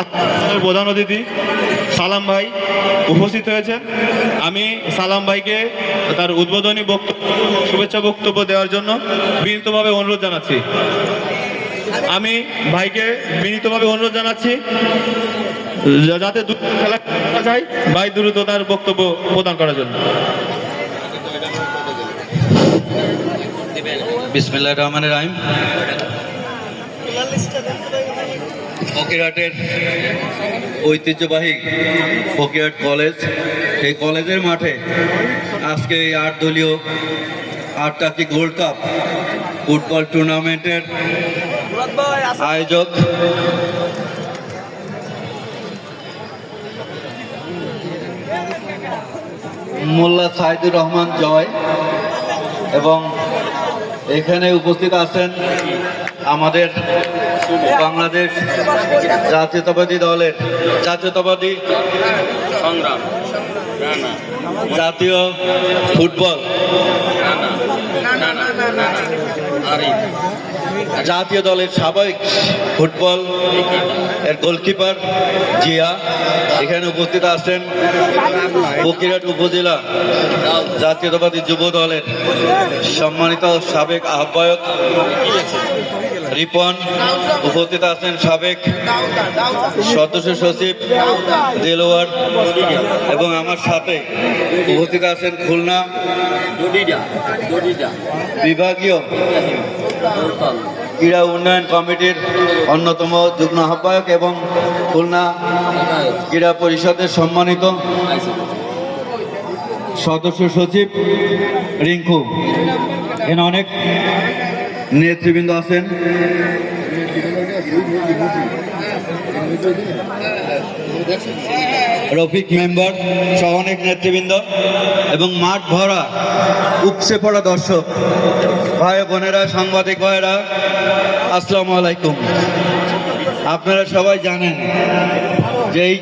আজকের প্রধান অতিথি সালাম ভাই উপস্থিত হয়েছেন। আমি সালাম ভাইকে তার উদ্বোধনী বক্তব্য, শুভেচ্ছা বক্তব্য দেওয়ার জন্য বিনীতভাবে অনুরোধ জানাচ্ছি। আমি ভাইকে বিনীতভাবে অনুরোধ জানাচ্ছি যাতে খেলা যায়, ভাই দ্রুত তার বক্তব্য প্রদান করার জন্য। বিসমিল্লাহির রহমানির রহিম। ফকিরহাটের ঐতিহ্যবাহী ফকিরহাট কলেজ, এই কলেজের মাঠে আজকে এই 8 দলীয় 8টি গোল্ড কাপ ফুটবল টুর্নামেন্টের আয়োজক মোল্লা সাইদুর রহমান জয়, এবং এখানে উপস্থিত আছেন আমাদের বাংলাদেশ জাতীয়তাবাদী দলের জাতীয় ফুটবল জাতীয় দলের সাবেক ফুটবল এর গোলকিপার জিয়া। এখানে উপস্থিত আছেন ফকিরহাট উপজেলা জাতীয়তাবাদী যুব দলের সম্মানিত সাবেক আহ্বায়ক রিপন। উপস্থিত আছেন সাবেক সদস্য সচিব দেলোয়ার, এবং আমার সাথে উপস্থিত আছেন খুলনা বিভাগীয় ক্রীড়া উন্নয়ন কমিটির অন্যতম যুগ্ম আহ্বায়ক এবং খুলনা ক্রীড়া পরিষদের সম্মানিত সদস্য সচিব রিঙ্কু। এখানে অনেক নেতৃবৃন্দ আছেন। রফিক মেম্বার সহ অনেক নেতৃবৃন্দ এবং মাঠ ভরা উপচে পড়া দর্শক ভাই বোনেরা, সাংবাদিক ভাইরা, আসসালামু আলাইকুম। আপনারা সবাই জানেন যে এই